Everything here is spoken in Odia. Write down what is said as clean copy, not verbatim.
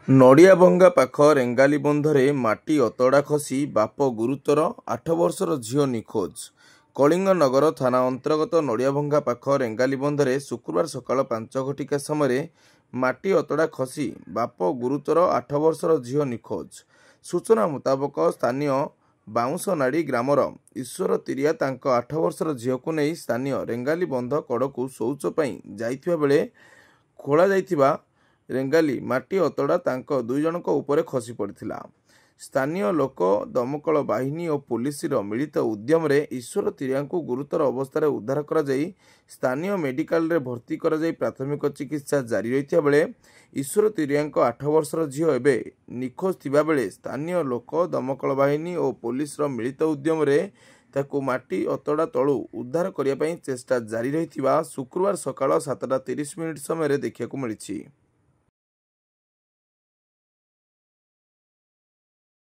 ନଡ଼ିଆଭଙ୍ଗା ପାଖ ରେଙ୍ଗାଲି ବନ୍ଧରେ ମାଟି ଅତଡ଼ା ଖସି ବାପ ଗୁରୁତର, 8 ବର୍ଷର ଝିଅ ନିଖୋଜ। କଳିଙ୍ଗନଗର ଥାନା ଅନ୍ତର୍ଗତ ନଡ଼ିଆଭଙ୍ଗା ପାଖ ରେଙ୍ଗାଲି ବନ୍ଧରେ ଶୁକ୍ରବାର ସକାଳ 5 ଘଟିକା ସମୟରେ ମାଟି ଅତଡ଼ା ଖସି ବାପ ଗୁରୁତର, 8 ବର୍ଷର ଝିଅ ନିଖୋଜ। ସୂଚନା ମୁତାବକ ସ୍ଥାନୀୟ ବାଉଁଶନାଡ଼ି ଗ୍ରାମର ଈଶ୍ୱର ତିରିଆ ତାଙ୍କ 8 ବର୍ଷର ଝିଅକୁ ନେଇ ସ୍ଥାନୀୟ ରେଙ୍ଗାଲି ବନ୍ଧ କଡ଼କୁ ଶୌଚ ପାଇଁ ଯାଇଥିବା ବେଳେ ଖୋଳାଯାଇଥିବା ରେଙ୍ଗାଲି ମାଟି ଅତଡ଼ା ତାଙ୍କ 2 ଜଣଙ୍କ ଉପରେ ଖସି ପଡ଼ିଥିଲା। ସ୍ଥାନୀୟ ଲୋକ, ଦମକଳ ବାହିନୀ ଓ ପୁଲିସର ମିଳିତ ଉଦ୍ୟମରେ ଈଶ୍ୱର ତିରିଆଙ୍କୁ ଗୁରୁତର ଅବସ୍ଥାରେ ଉଦ୍ଧାର କରାଯାଇ ସ୍ଥାନୀୟ ମେଡିକାଲରେ ଭର୍ତ୍ତି କରାଯାଇ ପ୍ରାଥମିକ ଚିକିତ୍ସା ଜାରି ରହିଥିବା ବେଳେ ଈଶ୍ୱର ତିରିଆଙ୍କ 8 ବର୍ଷର ଝିଅ ଏବେ ନିଖୋଜ ଥିବା ବେଳେ ସ୍ଥାନୀୟ ଲୋକ, ଦମକଳ ବାହିନୀ ଓ ପୁଲିସର ମିଳିତ ଉଦ୍ୟମରେ ତାକୁ ମାଟି ଅତଡ଼ା ତଳୁ ଉଦ୍ଧାର କରିବା ପାଇଁ ଚେଷ୍ଟା ଜାରି ରହିଥିବା ଶୁକ୍ରବାର ସକାଳ 7:30 ସମୟରେ ଦେଖିବାକୁ ମିଳିଛି।